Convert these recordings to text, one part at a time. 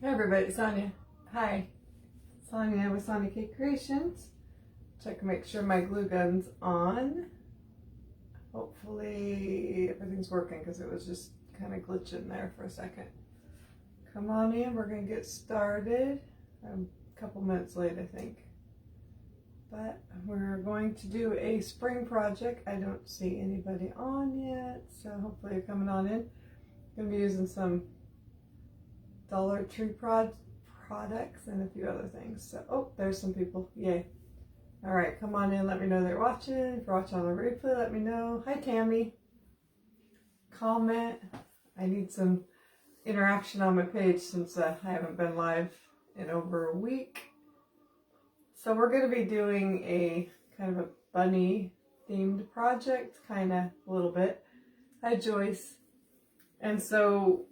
Hi everybody, Sonia. Hi, Sonia with Sonia K Creations. Check to make sure my glue gun's on. Hopefully everything's working because it was just kind of glitching there for a second. Come on in, we're going to get started. I'm a couple minutes late, I think. But we're going to do a spring project. I don't see anybody on yet, so hopefully you're coming on in. I'm going to be using some Dollar Tree products and a few other things. So, oh, there's some people. Yay. All right, come on in. Let me know they're watching. If you're watching on the replay, let me know. Hi, Tammy. Comment. I need some interaction on my page since I haven't been live in over a week. So we're going to be doing a kind of a bunny themed project, kind of a little bit. Hi, Joyce. And so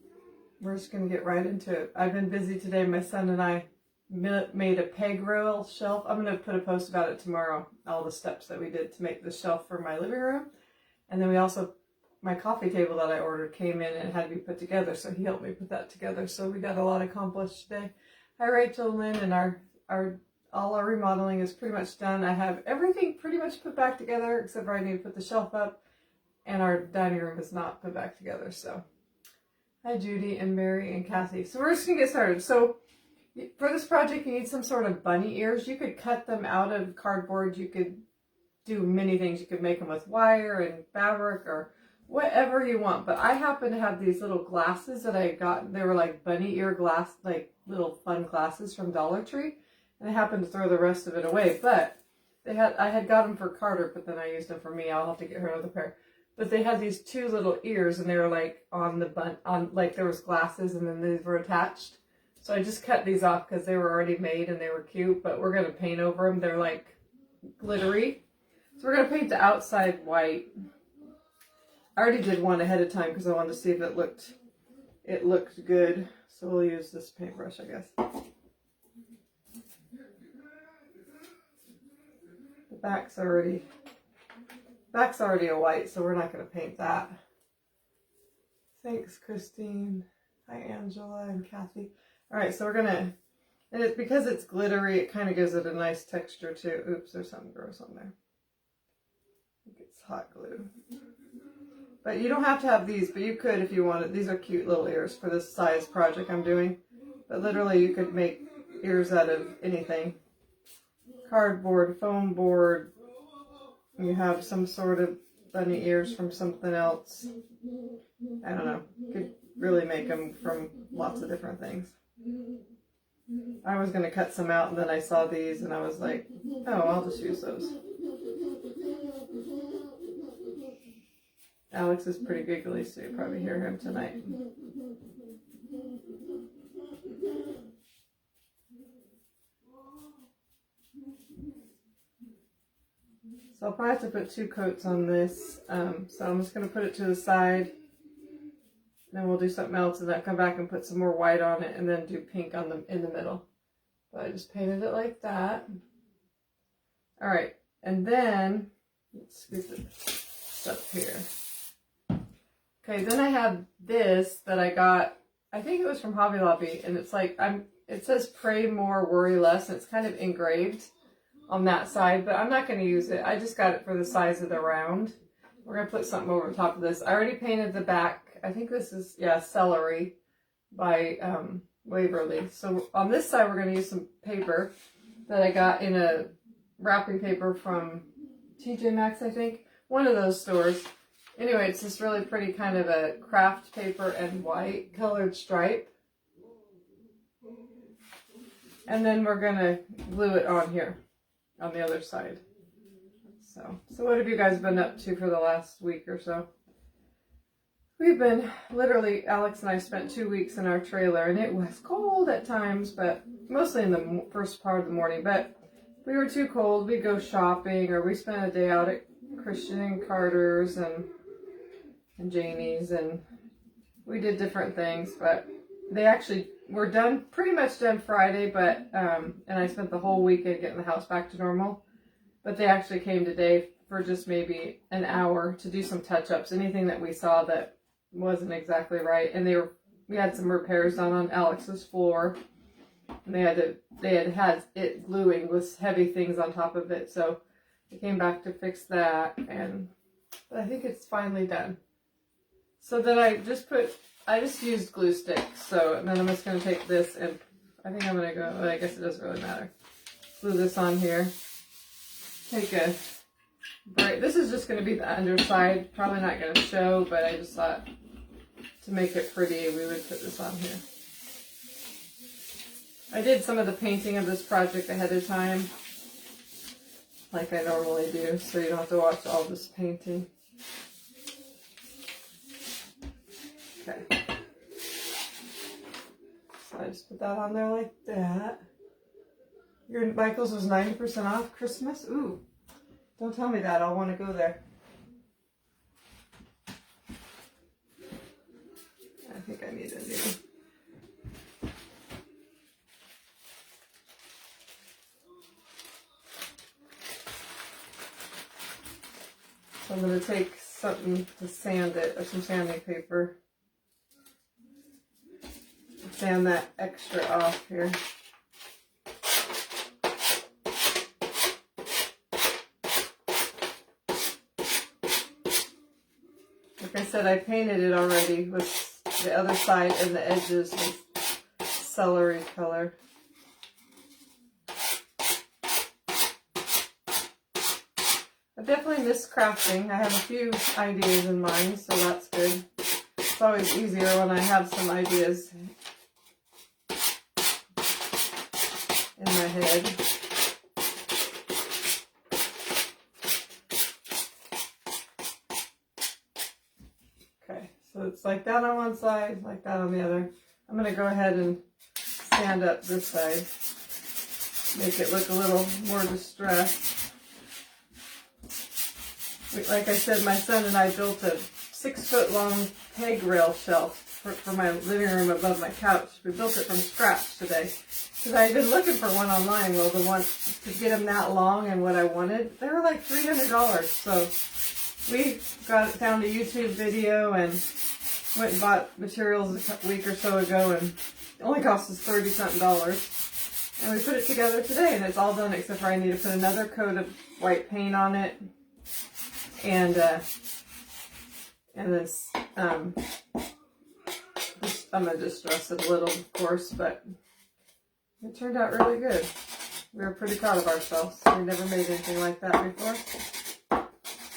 we're just going to get right into it. I've been busy today. My son and I made a peg rail shelf. I'm going to put a post about it tomorrow, all the steps that we did to make the shelf for my living room. And then we also, my coffee table that I ordered came in and it had to be put together, so he helped me put that together. So we got a lot accomplished today. Hi, Rachel, Lynn, and all our remodeling is pretty much done. I have everything pretty much put back together except for I need to put the shelf up, and our dining room is not put back together. So hi, Judy and Mary and Kathy. So we're just gonna get started. So for this project, you need some sort of bunny ears. You could cut them out of cardboard. You could do many things. You could make them with wire and fabric or whatever you want. But I happen to have these little glasses that I got. They were like bunny ear glass, like little fun glasses from Dollar Tree. And I happened to throw the rest of it away. But I had got them for Carter, but then I used them for me. I'll have to get her another pair. But they had these two little ears, and they were like on the like there was glasses, and then these were attached. So I just cut these off because they were already made and they were cute. But we're gonna paint over them. They're like glittery, so we're gonna paint the outside white. I already did one ahead of time because I wanted to see if it looked good. So we'll use this paintbrush, I guess. The back's already a white, so we're not going to paint that. Thanks, Christine. Hi, Angela and Kathy. All right, so we're going to, and it's because it's glittery, it kind of gives it a nice texture too. Oops, there's something gross on there. I think it's hot glue. But you don't have to have these, but you could if you wanted. These are cute little ears for this size project I'm doing. But literally you could make ears out of anything. Cardboard, foam board. You have some sort of bunny ears from something else. I don't know. You could really make them from lots of different things. I was going to cut some out, and then I saw these and I was like, oh, I'll just use those. Alex is pretty giggly, so you'll probably hear him tonight. So I'll probably have to put 2 coats on this. So I'm just going to put it to the side. Then we'll do something else and then come back and put some more white on it and then do pink on in the middle. But I just painted it like that. All right. And then, let's scoop it up here. Okay, then I have this that I got, I think it was from Hobby Lobby. And it's like, it says pray more, worry less. And it's kind of engraved on that side, but I'm not going to use it. I just got it for the size of the round. We're going to put something over the top of this. I already painted the back. I think this is, yeah, Celery by Waverly. So on this side, we're going to use some paper that I got in a wrapping paper from TJ Maxx, I think. One of those stores. Anyway, it's this really pretty kind of a craft paper and white colored stripe. And then we're going to glue it on here. On the other side. So what have you guys been up to for the last week or so? We've been, literally, Alex and I spent 2 weeks in our trailer, and it was cold at times, but mostly in the first part of the morning. But if we were too cold, we'd go shopping, or we spent a day out at Christian and Carter's and Janie's, and we did different things, but they actually were done, pretty much done Friday, but, and I spent the whole weekend getting the house back to normal. But they actually came today for just maybe an hour to do some touch-ups, anything that we saw that wasn't exactly right. And they were we had some repairs done on Alex's floor. And they had it gluing with heavy things on top of it. So I came back to fix that, but I think it's finally done. So then I just used glue sticks. So and then I'm just going to take this and I think I'm going to go, well, I guess it doesn't really matter. Glue this on here. Take a break. This is just going to be the underside. Probably not going to show, but I just thought to make it pretty, we would put this on here. I did some of the painting of this project ahead of time, like I normally do, so you don't have to watch all this painting. Okay. So I just put that on there like that. Your Michael's was 90% off Christmas? Ooh, don't tell me that. I'll want to go there. I think I need a new. So I'm going to take something to sand it, or some sanding paper. Sand that extra off here. Like I said, I painted it already with the other side and the edges with celery color. I definitely miss crafting. I have a few ideas in mind, so that's good. It's always easier when I have some ideas in my head. Okay, so it's like that on one side, like that on the other. I'm going to go ahead and sand up this side, make it look a little more distressed. Like I said, my son and I built a 6-foot-long peg rail shelf for my living room above my couch. We built it from scratch today. Because I had been looking for one online. Well, the one to get them that long and what I wanted, they were like $300. So we found a YouTube video and went and bought materials a week or so ago, and it only cost us $30-something. And we put it together today, and it's all done except for I need to put another coat of white paint on it. And this, I'm going to distress it a little, of course, but it turned out really good. We were pretty proud of ourselves. We never made anything like that before.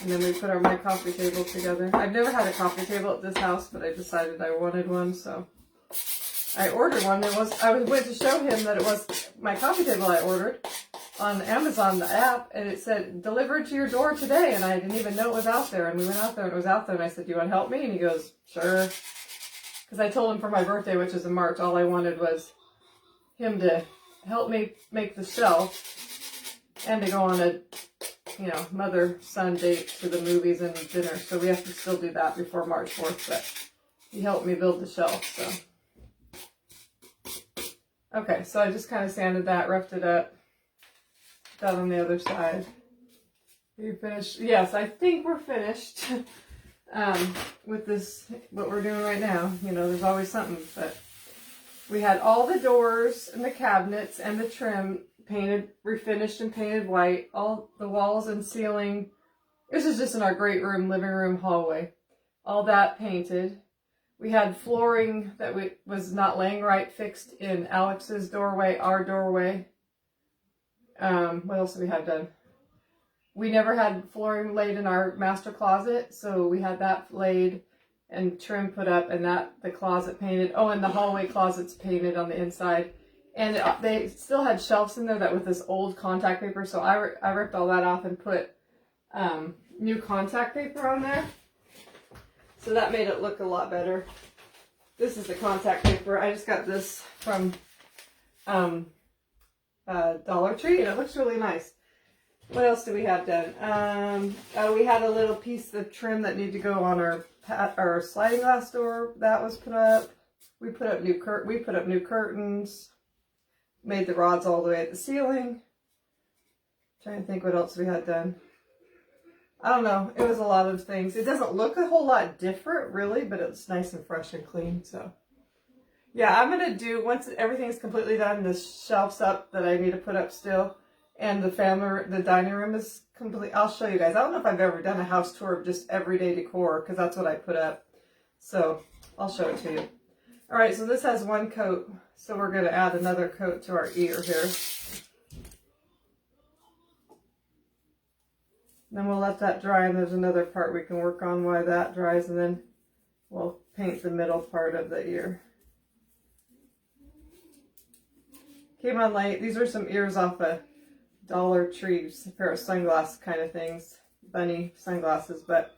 And then we put my coffee table together. I've never had a coffee table at this house, but I decided I wanted one, so I ordered one. I went to show him that it was my coffee table I ordered on Amazon, the app, and it said, delivered to your door today, and I didn't even know it was out there. And we went out there, and it was out there, and I said, do you want to help me? And he goes, sure. Because I told him for my birthday, which is in March, all I wanted was him to help me make the shelf and to go on a, mother-son date to the movies and dinner. So we have to still do that before March 4th, but he helped me build the shelf, so. Okay, so I just kind of sanded that, roughed it up. That on the other side. Are you finished? Yes, I think we're finished with this, what we're doing right now. There's always something, but we had all the doors and the cabinets and the trim painted, refinished and painted white. All the walls and ceiling. This is just in our great room, living room, hallway. All that painted. We had flooring that was not laying right fixed in Alex's doorway, our doorway. What else do we have done? We never had flooring laid in our master closet, so we had that laid and trim put up, and the closet painted. Oh, and the hallway closet's painted on the inside. And they still had shelves in there that with this old contact paper, so I ripped all that off and put new contact paper on there. So that made it look a lot better. This is the contact paper. I just got this from Dollar Tree, and it looks really nice. What else do we have done? We had a little piece of trim that needed to go on our sliding glass door. That was put up. We put up new curtains. Made the rods all the way at the ceiling. Trying to think what else we had done. I don't know. It was a lot of things. It doesn't look a whole lot different, really, but it's nice and fresh and clean. So Yeah, I'm gonna do, once everything's completely done, the shelves up that I need to put up still, and the dining room is complete. I'll show you guys. I don't know if I've ever done a house tour of just everyday decor, because that's what I put up. So I'll show it to you. All right, so this has one coat, so we're gonna add another coat to our ear here. Then we'll let that dry, and there's another part we can work on while that dries, and then we'll paint the middle part of the ear. Came on late. These are some ears off a Dollar Tree, a pair of sunglass kind of things, bunny sunglasses, but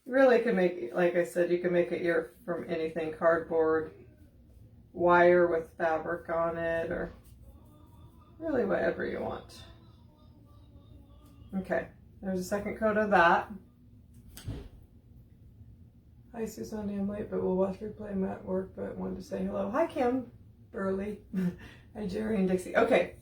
you really can make, like I said, you can make an ear from anything, cardboard, wire with fabric on it, or really whatever you want. Okay, there's a second coat of that. Hi Susanne, I'm late, but we'll watch replay. I'm at work, but wanted to say hello. Hi Kim Burley. Hi Jerry and Dixie. Okay.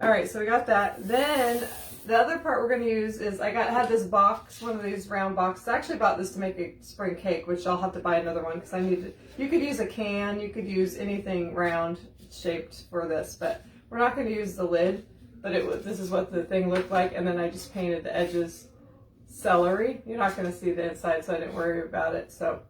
All right, so we got that. Then the other part we're going to use is had this box, one of these round boxes. I actually bought this to make a spring cake, which I'll have to buy another one because I need to. You could use a can, you could use anything round shaped for this, but we're not going to use the lid. But this is what the thing looked like, and then I just painted the edges celery. You're not going to see the inside, so I didn't worry about it. So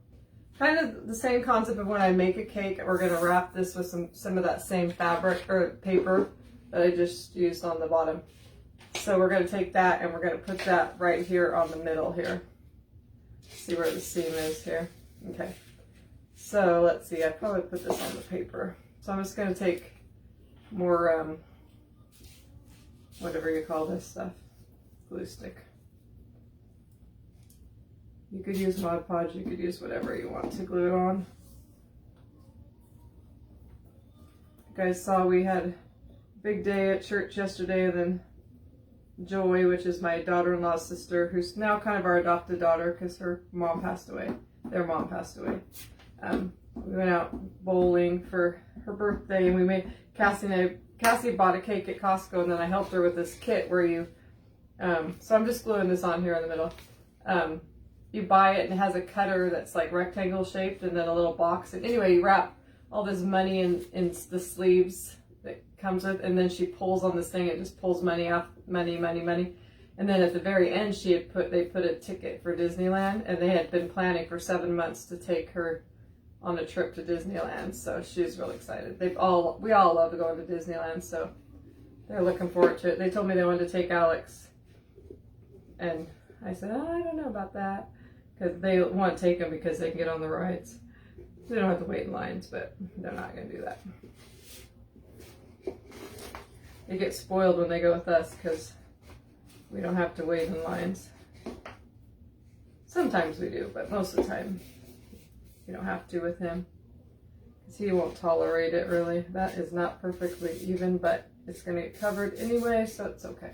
kind of the same concept of when I make a cake, we're going to wrap this with some of that same fabric or paper that I just used on the bottom. So we're going to take that and we're going to put that right here on the middle here. See where the seam is here. Okay. So let's see, I probably put this on the paper. So I'm just going to take more, whatever you call this stuff, glue stick. You could use Mod Podge, you could use whatever you want to glue it on. You guys saw we had a big day at church yesterday, and then Joy, which is my daughter-in-law's sister, who's now kind of our adopted daughter because her mom passed away. Their mom passed away. We went out bowling for her birthday, and we made Cassie bought a cake at Costco, and then I helped her with this kit where you, so I'm just gluing this on here in the middle. You buy it and it has a cutter that's like rectangle shaped and then a little box. And anyway, you wrap all this money in the sleeves that comes with, and then she pulls on this thing, it just pulls money off, money. And then at the very end, they put a ticket for Disneyland, and they had been planning for 7 months to take her on a trip to Disneyland. So she's really excited. We all love going to Disneyland, so they're looking forward to it. They told me they wanted to take Alex, and I said, oh, I don't know about that, because they want to take them because they can get on the rides. They don't have to wait in lines, but they're not going to do that. They get spoiled when they go with us because we don't have to wait in lines. Sometimes we do, but most of the time you don't have to with him, because he won't tolerate it really. That is not perfectly even, but it's going to get covered anyway, so it's okay.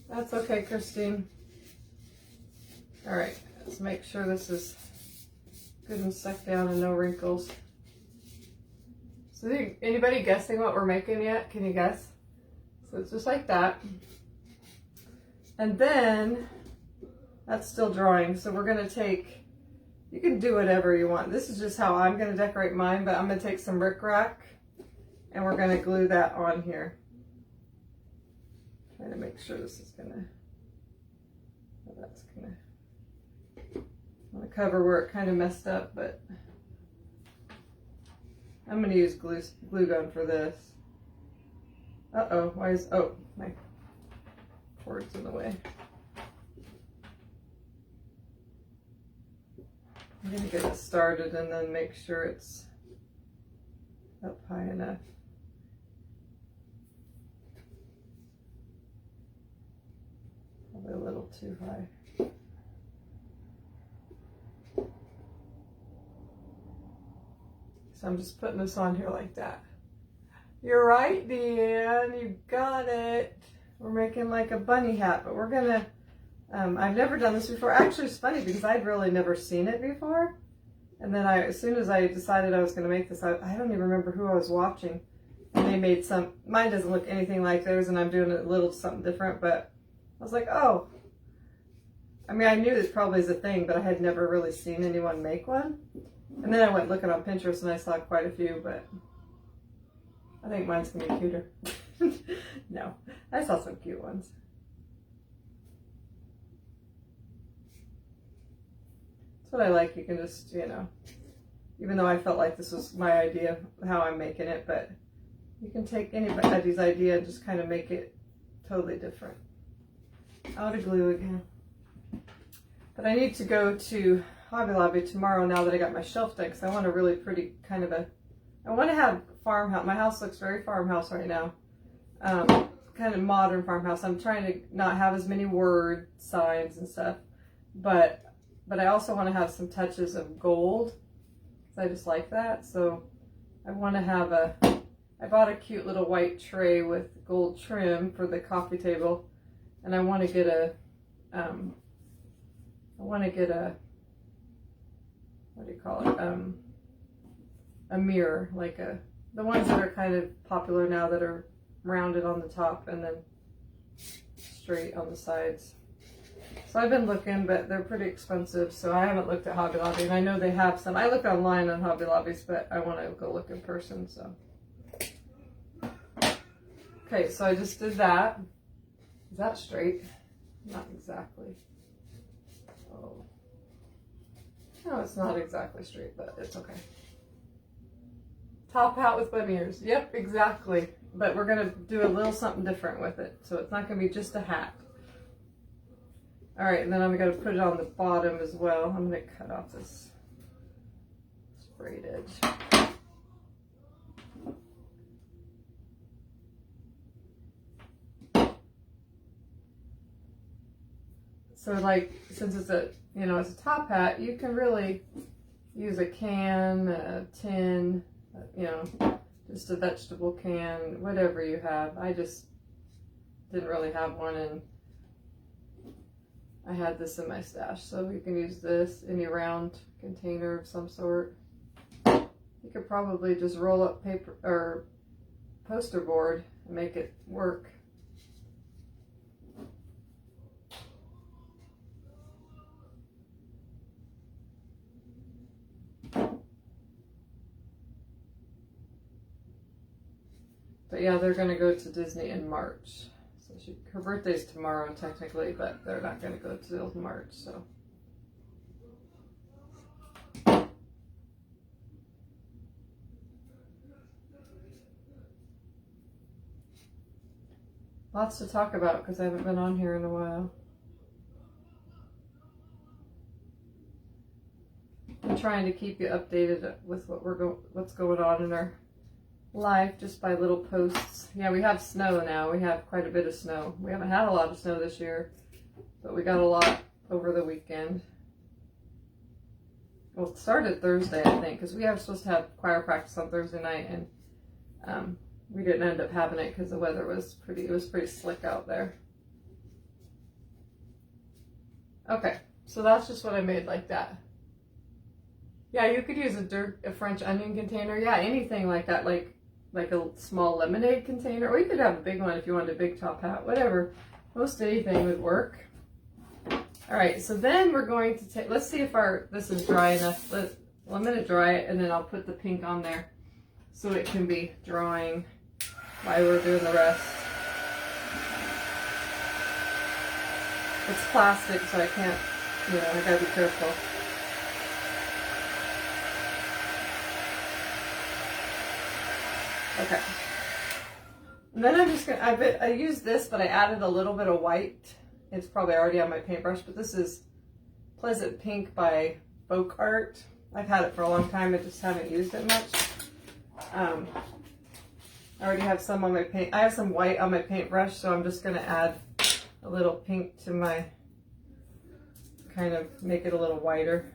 That's okay, Christine. All right, let's make sure this is good and stuck down and no wrinkles. So anybody guessing what we're making yet? Can you guess? So it's just like that. And then that's still drying. So we're gonna take, you can do whatever you want. This is just how I'm gonna decorate mine, but I'm gonna take some rickrack and we're gonna glue that on here. Trying to make sure this is gonna, well, that's gonna, I'm gonna cover where it kind of messed up, but I'm gonna use glue gun for this. Uh-oh, oh, my cord's in the way. I'm gonna get it started and then make sure it's up high enough. Probably a little too high. So I'm just putting this on here like that. You're right, Deanne, you got it. We're making like a bunny hat, but we're gonna, I've never done this before. Actually, it's funny because I'd really never seen it before. And then as soon as I decided I was gonna make this, I don't even remember who I was watching. And they made mine doesn't look anything like theirs, and I'm doing a little something different, but I was like, oh, I mean, I knew it probably is a thing, but I had never really seen anyone make one. And then I went looking on Pinterest and I saw quite a few, but I think mine's gonna be cuter. No, I saw some cute ones. That's what I like. You can just, you know, even though I felt like this was my idea of how I'm making it, but you can take anybody's idea and just kind of make it totally different. Out of glue again. But I need to go to Hobby Lobby tomorrow now that I got my shelf done, because I want a really pretty kind of I want to have farmhouse. My house looks very farmhouse right now. Kind of modern farmhouse. I'm trying to not have as many word signs and stuff, but I also want to have some touches of gold, because I just like that. So I want to have I bought a cute little white tray with gold trim for the coffee table, and I want to get what do you call it? A mirror, like the ones that are kind of popular now that are rounded on the top and then straight on the sides. So I've been looking, but they're pretty expensive, so I haven't looked at Hobby Lobby, and I know they have some. I look online on Hobby Lobbies, but I want to go look in person, so. Okay, so I just did that. Is that straight? Not exactly. Oh. No, it's not exactly straight, but it's okay. Top hat with bunny ears. Yep, exactly. But we're going to do a little something different with it. So it's not going to be just a hat. All right, and then I'm going to put it on the bottom as well. I'm going to cut off this sprayed edge. So like, since it's a, you know, it's a top hat, you can really use a can, a tin, you know, just a vegetable can, whatever you have. I just didn't really have one, and I had this in my stash. So you can use this, any round container of some sort. You could probably just roll up paper or poster board and make it work. But yeah, they're going to go to Disney in March. So her birthday's tomorrow technically, but they're not going to go till March, so. Lots to talk about because I haven't been on here in a while. I'm trying to keep you updated with what's going on in our life just by little posts. Yeah, we have snow now. We have quite a bit of snow. We haven't had a lot of snow this year, but we got a lot over the weekend. Well, it started Thursday, I think, because we were supposed to have choir practice on Thursday night, and we didn't end up having it because the weather was pretty slick out there. Okay, so that's just what I made like that. Yeah, you could use a French onion container. Yeah, anything like that, like a small lemonade container, or you could have a big one if you wanted a big top hat, whatever. Most anything would work. All right, so then we're going to take, let's see if this is dry enough. Well, I'm going to dry it, and then I'll put the pink on there so it can be drying while we're doing the rest. It's plastic, so I can't, you know, I gotta be careful. Okay. And then I'm just gonna, I used this, but I added a little bit of white. It's probably already on my paintbrush, but this is Pleasant Pink by Folk Art. I've had it for a long time, I just haven't used it much. I already have some on my I have some white on my paintbrush, so I'm just gonna add a little pink to my, kind of make it a little whiter.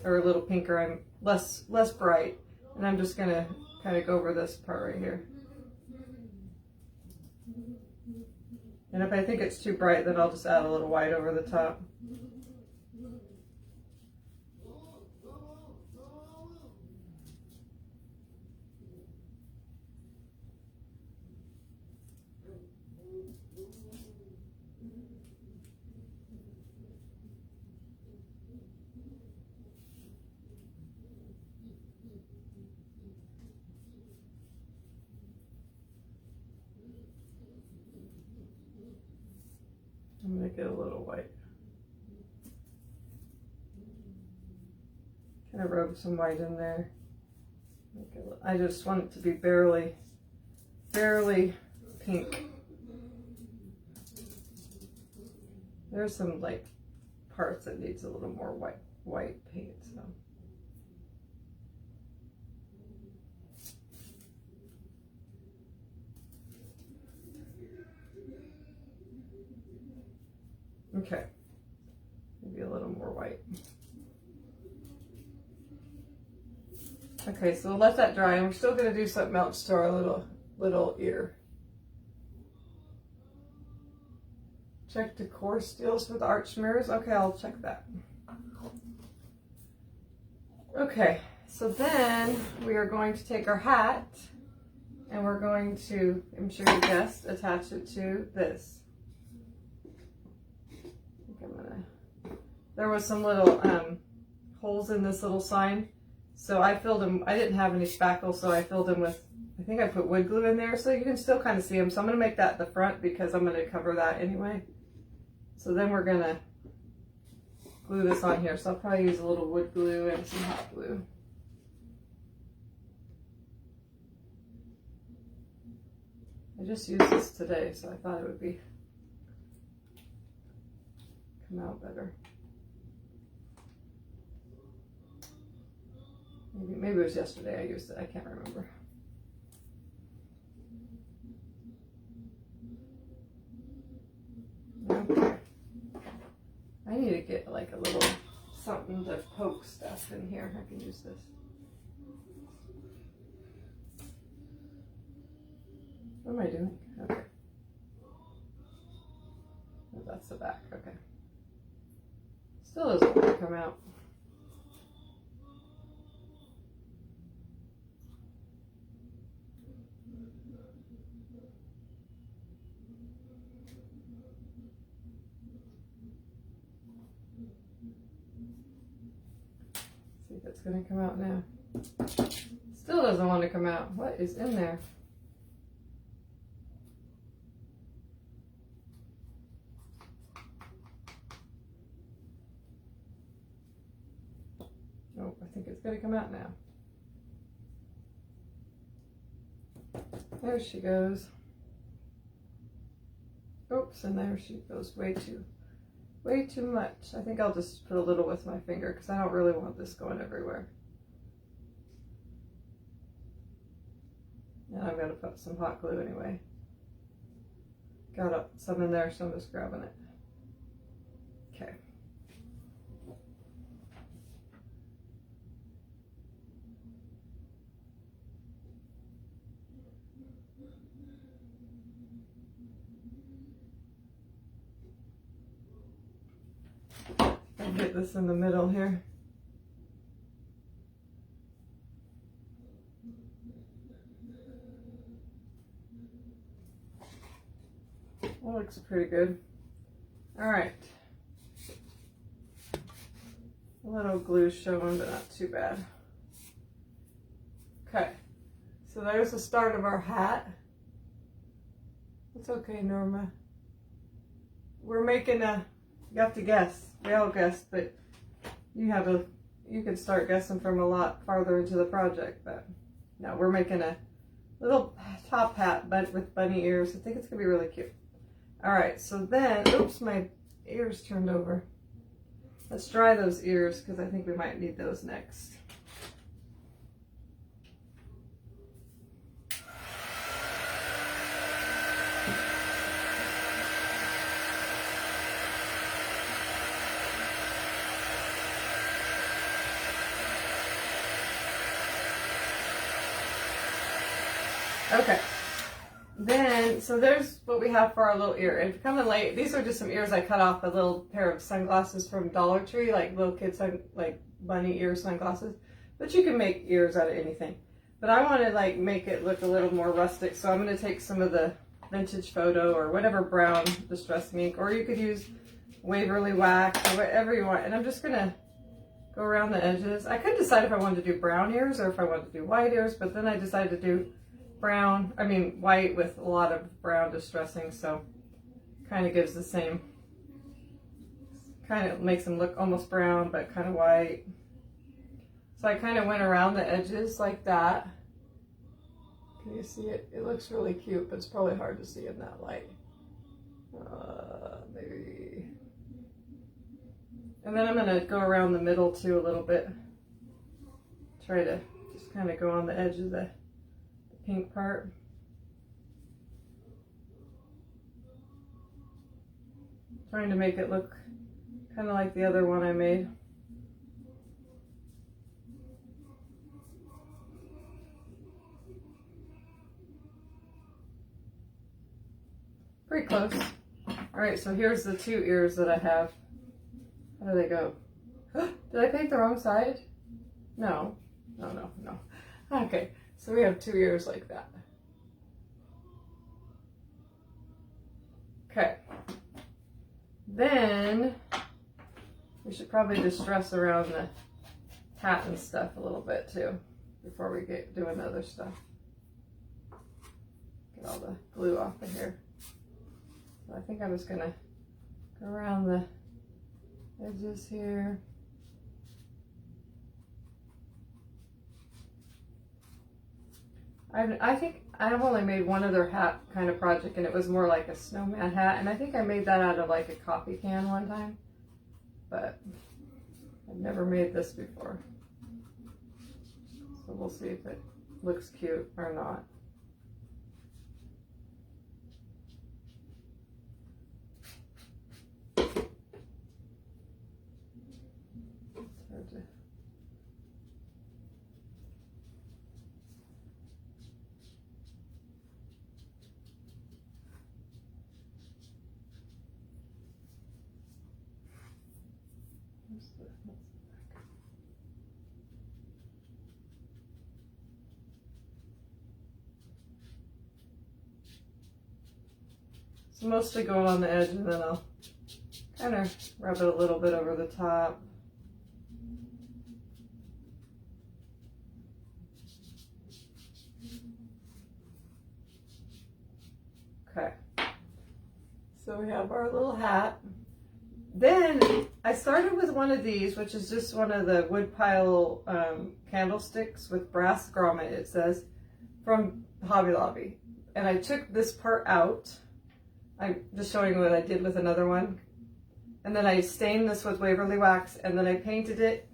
Or a little pinker, I'm less bright. And I'm just going to kind of go over this part right here. And if I think it's too bright, then I'll just add a little white over the top. make it a little white. Kind of rub some white in there. I just want it to be barely pink. There's some like parts that needs a little more white paint, so. Okay, maybe a little more white. Okay, so we'll let that dry, and we're still going to do something else to our little ear. Check decor steels with arch mirrors. Okay, I'll check that. Okay, so then we are going to take our hat, and we're going to, I'm sure you guessed, attach it to this. There was some little holes in this little sign. So I filled them, I didn't have any spackle, so I filled them with, I think I put wood glue in there, so you can still kind of see them. So I'm going to make that the front because I'm going to cover that anyway. So then we're going to glue this on here. So I'll probably use a little wood glue and some hot glue. I just used this today, so I thought it would come out better. Maybe it was yesterday I used it. I can't remember. Okay. I need to get like a little something to poke stuff in here. I can use this. What am I doing? Okay. Oh, that's the back. Okay. Still doesn't want to come out. See if it's going to come out now. Still doesn't want to come out. What is in there? Oh, I think it's going to come out now. There she goes. Oops, and there she goes way too much. I think I'll just put a little with my finger because I don't really want this going everywhere. And I'm going to put some hot glue anyway. Got some in there, so I'm just grabbing it. Okay. I'll get this in the middle here. That looks pretty good. All right. A little glue showing, but not too bad. Okay. So there's the start of our hat. It's okay, Norma. We're making a, you have to guess. We all guessed, but you can start guessing from a lot farther into the project, but no, we're making a little top hat, but with bunny ears. I think it's gonna be really cute. All right, so then, oops, my ears turned over. Let's dry those ears because I think we might need those next. Okay, then, so there's what we have for our little ear. And coming late, these are just some ears I cut off a little pair of sunglasses from Dollar Tree, like little kids, like bunny ear sunglasses. But you can make ears out of anything. But I want to like make it look a little more rustic, so I'm going to take some of the Vintage Photo or whatever brown distressing ink, or you could use Waverly Wax or whatever you want. And I'm just going to go around the edges. I couldn't decide if I wanted to do brown ears or if I wanted to do white ears, but then I decided to do white with a lot of brown distressing, so kind of gives the same kind of makes them look almost brown, but kind of white. So I kind of went around the edges like that. Can you see it? It looks really cute, but it's probably hard to see in that light. Maybe. And then I'm going to go around the middle too a little bit. Try to just kind of go on the edge of the pink part. Trying to make it look kind of like the other one I made. Pretty close. Alright, so here's the two ears that I have. How do they go? Did I paint the wrong side? No. No. Okay, so we have two ears like that. Okay. Then we should probably distress around the hat and stuff a little bit too before we get doing other stuff. Get all the glue off of here. So I think I'm just gonna go around the edges here. I think I've only made one other hat kind of project, and it was more like a snowman hat, and I think I made that out of like a coffee can one time, but I've never made this before. So we'll see if it looks cute or not. It's hard to... So mostly going on the edge, and then I'll kind of rub it a little bit over the top. Okay. So we have our little hat. Then I started with one of these, which is just one of the woodpile candlesticks with brass grommet, it says, from Hobby Lobby. And I took this part out. I'm just showing you what I did with another one. And then I stained this with Waverly Wax, and then I painted it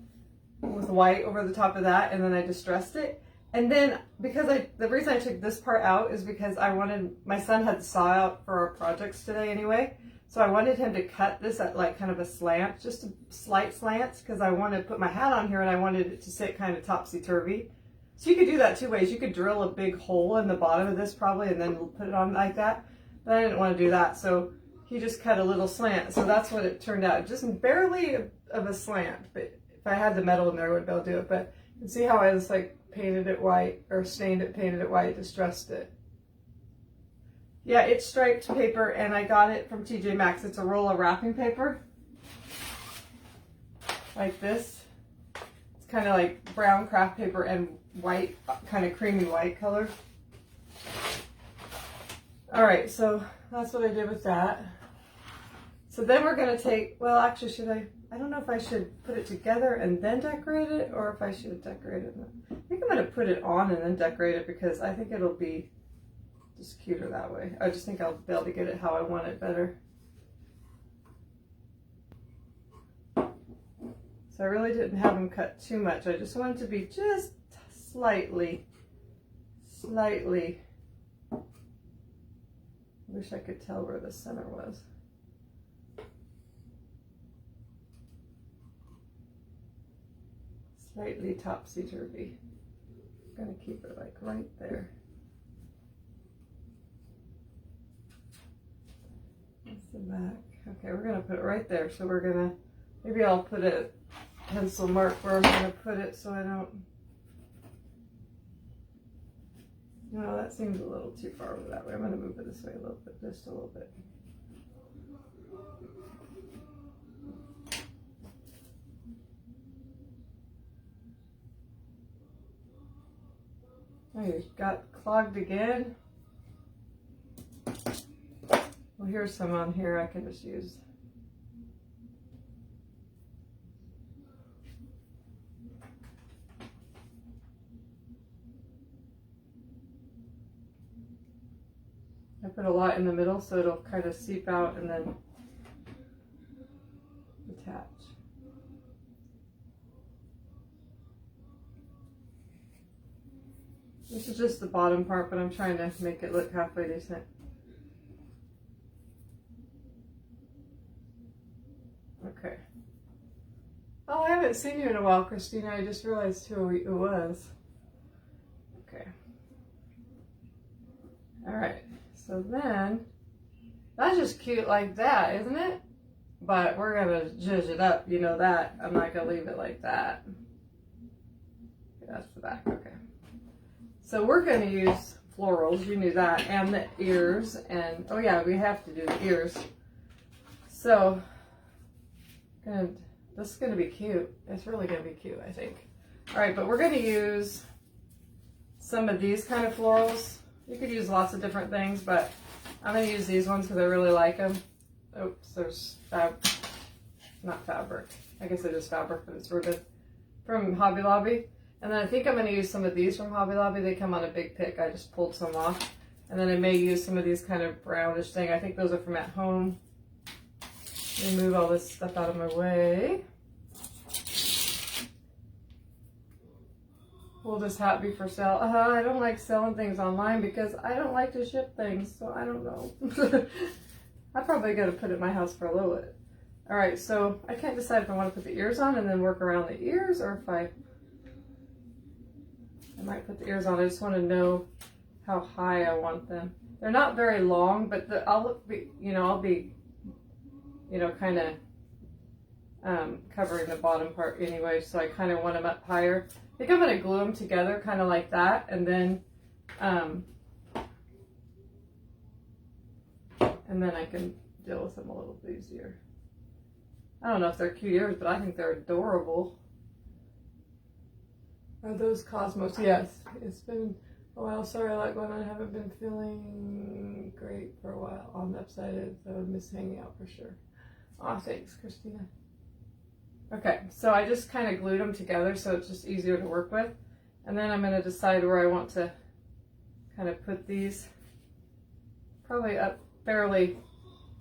with white over the top of that, and then I distressed it. And then, because the reason I took this part out is because I wanted, my son had to saw out for our projects today anyway, so I wanted him to cut this at like kind of a slant, just a slight slant, because I wanted to put my hat on here and I wanted it to sit kind of topsy-turvy. So you could do that two ways. You could drill a big hole in the bottom of this probably and then put it on like that. But I didn't want to do that, so he just cut a little slant. So that's what it turned out. Just barely of a slant, but if I had the metal in there, I would be able to do it. But you can see how I just like painted it white, or stained it, painted it white, distressed it. Yeah, it's striped paper, and I got it from TJ Maxx. It's a roll of wrapping paper, like this. It's kind of like brown craft paper and white, kind of creamy white color. All right, so that's what I did with that. So then we're gonna take, well, actually, I don't know if I should put it together and then decorate it, or if I should decorate it. I think I'm gonna put it on and then decorate it, because I think it'll be just cuter that way. I just think I'll be able to get it how I want it better. So I really didn't have them cut too much. I just wanted to be just slightly. Wish I could tell where the center was. Slightly topsy-turvy. I'm gonna keep it like right there. That's the back. Okay, we're gonna put it right there. So we're gonna, maybe I'll put a pencil mark where I'm gonna put it so I don't. No, that seems a little too far over that way. I'm going to move it this way a little bit, just a little bit. Oh, you got clogged again? Well, here's some on here I can just use. put a lot in the middle so it'll kind of seep out and then attach. This is just the bottom part, but I'm trying to make it look halfway decent. Okay. Oh, I haven't seen you in a while, Christina. I just realized who it was. Okay. All right. So then, that's just cute like that, isn't it? But we're gonna zhuzh it up. You know that. I'm not gonna leave it like that. Okay, that's the back. Okay. So we're gonna use florals. You knew that, and the ears. And oh yeah, we have to do the ears. So, this is gonna be cute. It's really gonna be cute, I think. All right, but we're gonna use some of these kind of florals. You could use lots of different things, but I'm gonna use these ones because I really like them. Oops, there's not fabric. I guess it is fabric, but it's ribbon from Hobby Lobby. And then I think I'm gonna use some of these from Hobby Lobby. They come on a big pick. I just pulled some off. And then I may use some of these kind of brownish thing. I think those are from At Home. Let me move all this stuff out of my way. Will this hat be for sale? I don't like selling things online because I don't like to ship things, so I don't know. I'm probably going to put it in my house for a little bit. All right, so I can't decide if I want to put the ears on and then work around the ears, or if I might put the ears on. I just want to know how high I want them. They're not very long, but I'll be kind of covering the bottom part anyway, so I kind of want them up higher. I think I'm going to glue them together kind of like that, and then I can deal with them a little bit easier. I don't know if they're cute ears, but I think they're adorable. Are those Cosmos? Yes. It's been a while. Sorry, I like when I haven't been feeling great for a while. On the upside, I would miss hanging out for sure. Aw, thanks, Christina. Okay, so I just kind of glued them together so it's just easier to work with. And then I'm going to decide where I want to kind of put these. Probably up fairly,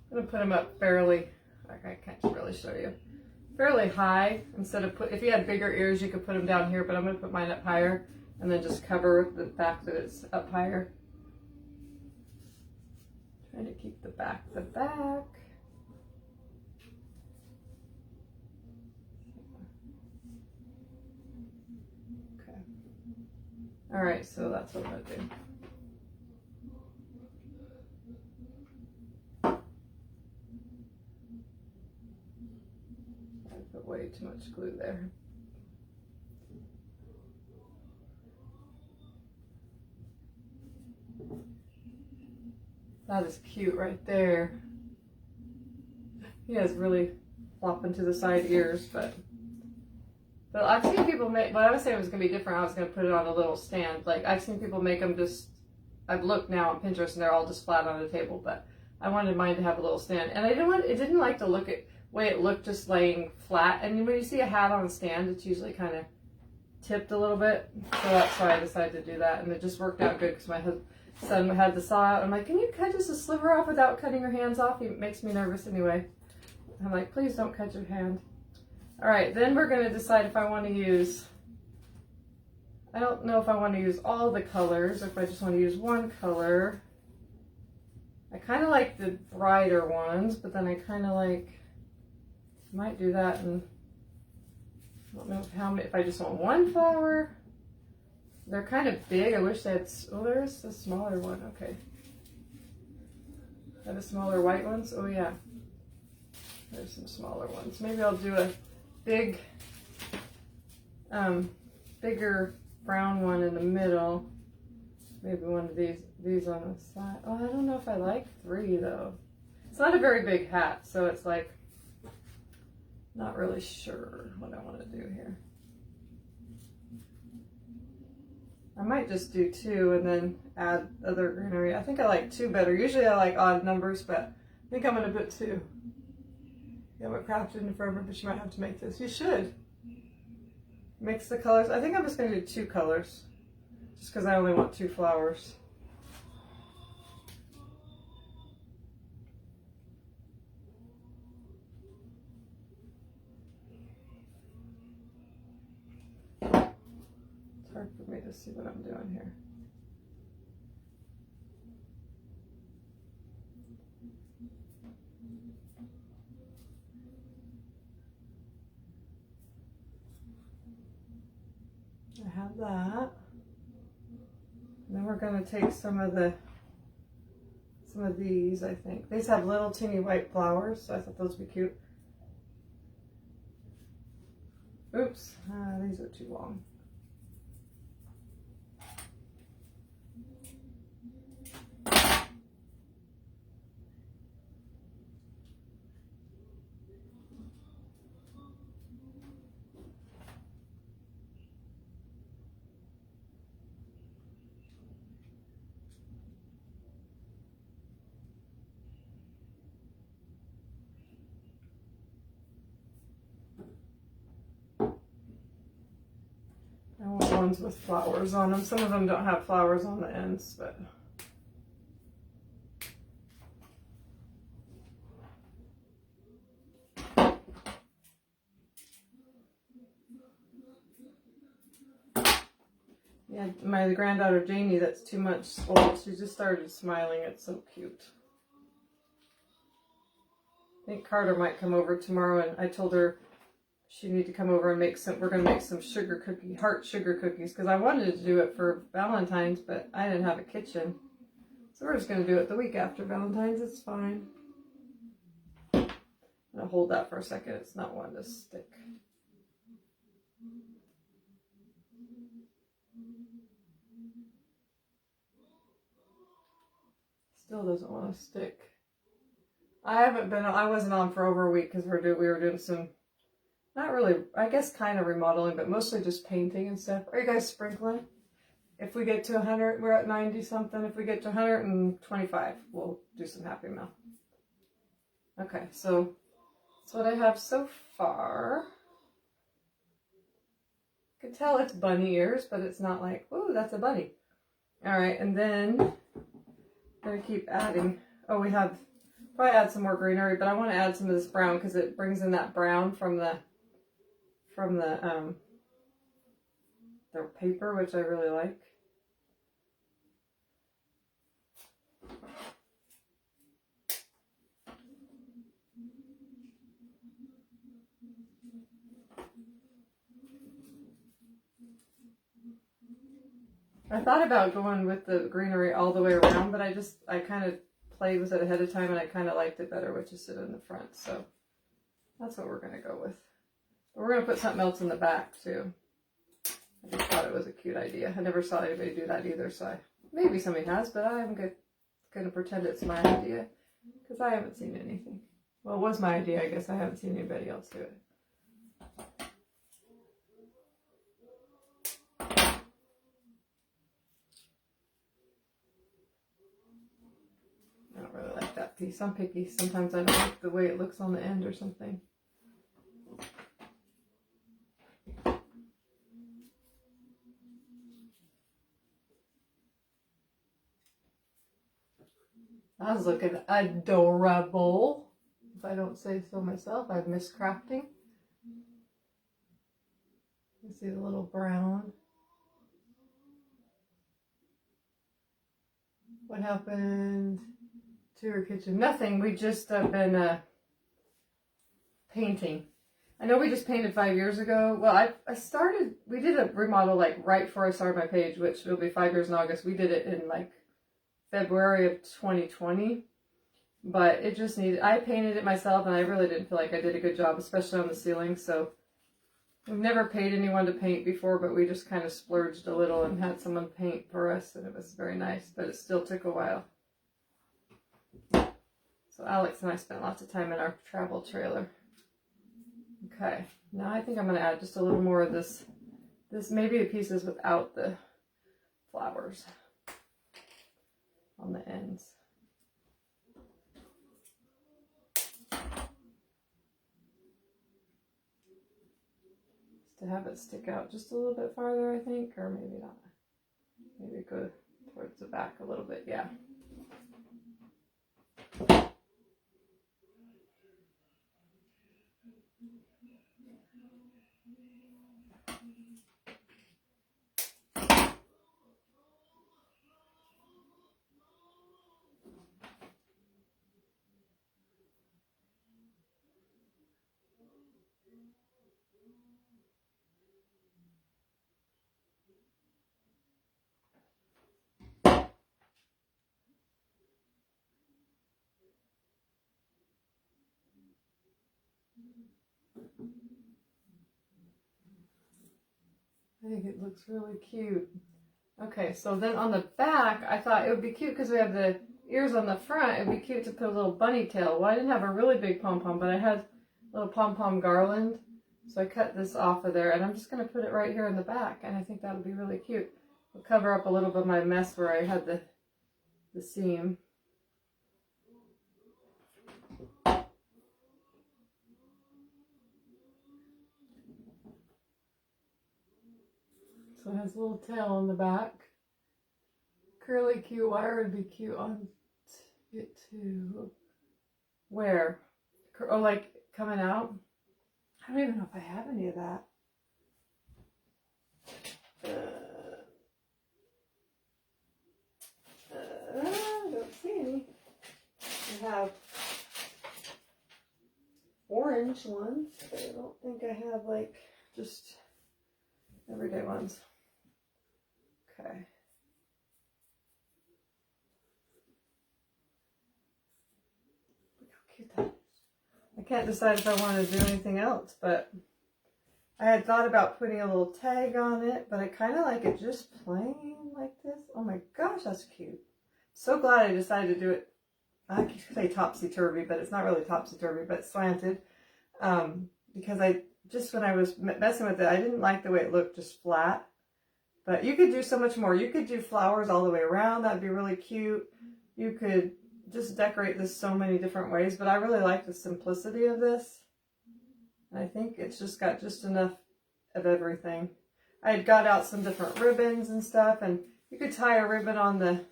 I'm going to put them up fairly, I can't really show you, fairly high. Instead of if you had bigger ears, you could put them down here, but I'm going to put mine up higher and then just cover the fact that it's up higher. Trying to keep the back the back. All right, so that's what I'm gonna do. I put way too much glue there. That is cute right there. He has really flopping to the side ears, but I've seen people make, but I was saying it was going to be different. I was going to put it on a little stand. Like, I've seen people make them just, I've looked now on Pinterest and they're all just flat on the table, but I wanted mine to have a little stand. And it didn't like to look at way it looked just laying flat. And when you see a hat on a stand, it's usually kind of tipped a little bit. So that's why I decided to do that. And it just worked out good because my son had the saw out. I'm like, can you cut just a sliver off without cutting your hands off? He makes me nervous anyway. I'm like, please don't cut your hand. All right, then we're going to decide if I want to use, I don't know if I want to use all the colors or if I just want to use one color. I kind of like the brighter ones, but then I kind of like, might do that, and I don't know how many, if I just want one flower. They're kind of big. I wish they had, oh, there's a smaller one. Okay. Are the smaller white ones? Oh, yeah. There's some smaller ones. Maybe I'll do a big, bigger brown one in the middle. Maybe one of these on the side. Oh, I don't know if I like 3 though. It's not a very big hat, so it's like, not really sure what I want to do here. I might just do 2 and then add other greenery. I think I like 2 better. Usually I like odd numbers, but I think I'm going to put 2. You haven't crafted in forever, but you might have to make this. You should. Mix the colors. I think I'm just going to do 2 colors. Just because I only want 2 flowers. hard for me to see what I'm doing here. I have that. And then we're going to take some of these, I think. These have little teeny white flowers, so I thought those would be cute. Oops, these are too long. I want ones with flowers on them. Some of them don't have flowers on the ends, but yeah, my granddaughter Janie, that's 2 months old, she just started smiling. It's so cute. I think Carter might come over tomorrow, and I told her she need to come over and make some, we're going to make some heart sugar cookies, because I wanted to do it for Valentine's, but I didn't have a kitchen. So we're just going to do it the week after Valentine's. It's fine. I'll hold that for a second. It's not one to stick. Still doesn't want to stick. I wasn't on for over a week because we were doing some, not really, I guess kind of remodeling, but mostly just painting and stuff. Are you guys sprinkling? If we get to 100, we're at 90 something. If we get to 125, we'll do some Happy Meal. Okay, so that's what I have so far. You can tell it's bunny ears, but it's not like, ooh, that's a bunny. All right, and then I'm going to keep adding. Oh, we have, probably add some more greenery, but I want to add some of this brown because it brings in that brown from the paper, which I really like. I thought about going with the greenery all the way around, but I kind of played with it ahead of time and I kind of liked it better with just it in the front. So that's what we're going to go with. But we're going to put something else in the back too. I just thought it was a cute idea. I never saw anybody do that either, so maybe somebody has, but I'm going to pretend it's my idea because I haven't seen anything. Well, it was my idea. I guess I haven't seen anybody else do it. I don't really like that piece. I'm picky. Sometimes I don't like the way it looks on the end or something. That was looking adorable. If I don't say so myself, I've missed crafting. You see the little brown. What happened to her kitchen? Nothing. We just have been painting. I know we just painted 5 years ago. Well, we did a remodel like right before I started my page, which will be 5 years in August. We did it in like February of 2020, but it just needed, I painted it myself and I really didn't feel like I did a good job, especially on the ceiling. So we've never paid anyone to paint before, but we just kind of splurged a little and had someone paint for us, and it was very nice, but it still took a while. So Alex and I spent lots of time in our travel trailer. Okay, now I think I'm going to add just a little more of this maybe the pieces without the flowers on the ends. To have it stick out just a little bit farther, I think, or maybe not. Maybe go towards the back a little bit, yeah. I think it looks really cute. Okay, so then on the back, I thought it would be cute because we have the ears on the front. It would be cute to put a little bunny tail. Well, I didn't have a really big pom-pom, but I had a little pom-pom garland. So I cut this off of there, and I'm just going to put it right here in the back, and I think that'll be really cute. It'll cover up a little bit of my mess where I had the seam. So it has a little tail on the back. Curly cute wire would be cute on it too. Where? Oh, like coming out? I don't even know if I have any of that. I don't see any. I have orange ones, but I don't think I have like just everyday ones. Okay. Look how cute that is. I can't decide if I want to do anything else, but I had thought about putting a little tag on it, but I kind of like it just plain like this. Oh my gosh, that's cute. So glad I decided to do it. I could say topsy-turvy, but it's not really topsy-turvy, but slanted. Because when I was messing with it, I didn't like the way it looked just flat. But you could do so much more. You could do flowers all the way around. That'd be really cute. You could just decorate this so many different ways, but I really like the simplicity of this. I think it's just got just enough of everything. I had got out some different ribbons and stuff, and you could tie a ribbon on the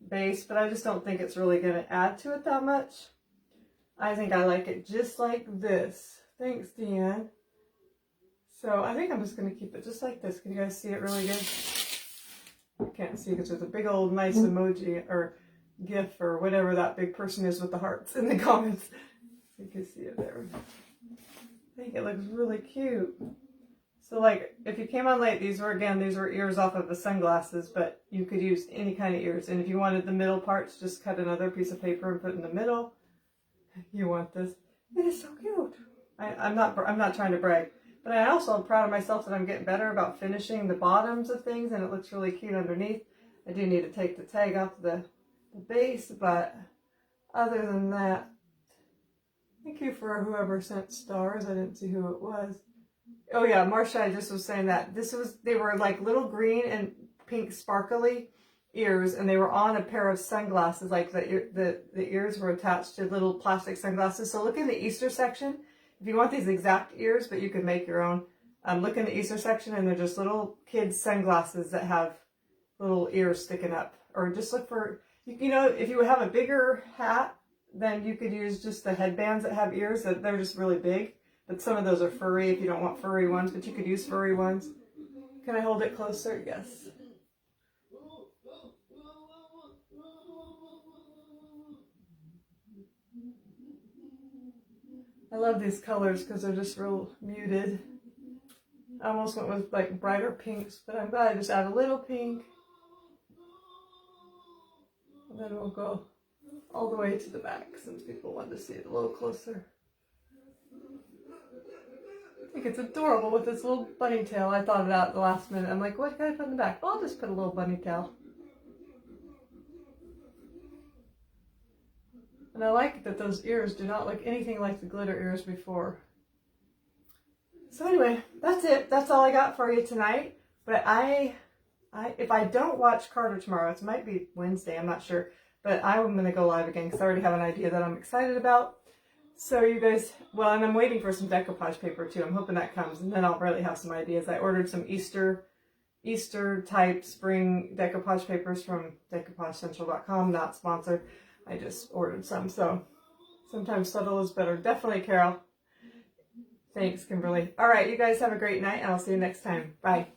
base, but I just don't think it's really going to add to it that much. I think I like it just like this. Thanks, Deanne. So I think I'm just going to keep it just like this. Can you guys see it really good? I can't see because there's a big old nice emoji or GIF or whatever that big person is with the hearts in the comments. You can see it there. I think it looks really cute. So like if you came on late, these were ears off of the sunglasses, but you could use any kind of ears. And if you wanted the middle parts, just cut another piece of paper and put in the middle. You want this. It is so cute. I'm not trying to brag, but I also am proud of myself that I'm getting better about finishing the bottoms of things, and it looks really cute underneath. I do need to take the tag off the base, but other than that, thank you for whoever sent stars. I didn't see who it was. Oh yeah, Marcia, I just was saying that they were like little green and pink sparkly ears, and they were on a pair of sunglasses. Like the ears were attached to little plastic sunglasses. So look in the Easter section if you want these exact ears, but you can make your own. Look in the Easter section, and they're just little kids sunglasses that have little ears sticking up. Or just look for, you know, if you have a bigger hat, then you could use just the headbands that have ears. They're just really big. But some of those are furry if you don't want furry ones, but you could use furry ones. Can I hold it closer? Yes. I love these colors because they're just real muted. I almost went with like brighter pinks, but I'm glad I just add a little pink. And then we'll go all the way to the back since people want to see it a little closer. I think it's adorable with this little bunny tail. I thought of that at the last minute. I'm like, what can I put in the back? Well, I'll just put a little bunny tail. And I like that those ears do not look anything like the glitter ears before. So anyway, that's it. That's all I got for you tonight. But if I don't watch Carter tomorrow, it might be Wednesday, I'm not sure. But I'm going to go live again because I already have an idea that I'm excited about. So you guys, well, and I'm waiting for some decoupage paper too. I'm hoping that comes, and then I'll really have some ideas. I ordered some Easter type spring decoupage papers from decoupagecentral.com, not sponsored. I just ordered some, so sometimes subtle is better. Definitely, Carol. Thanks, Kimberly. All right, you guys have a great night, and I'll see you next time. Bye.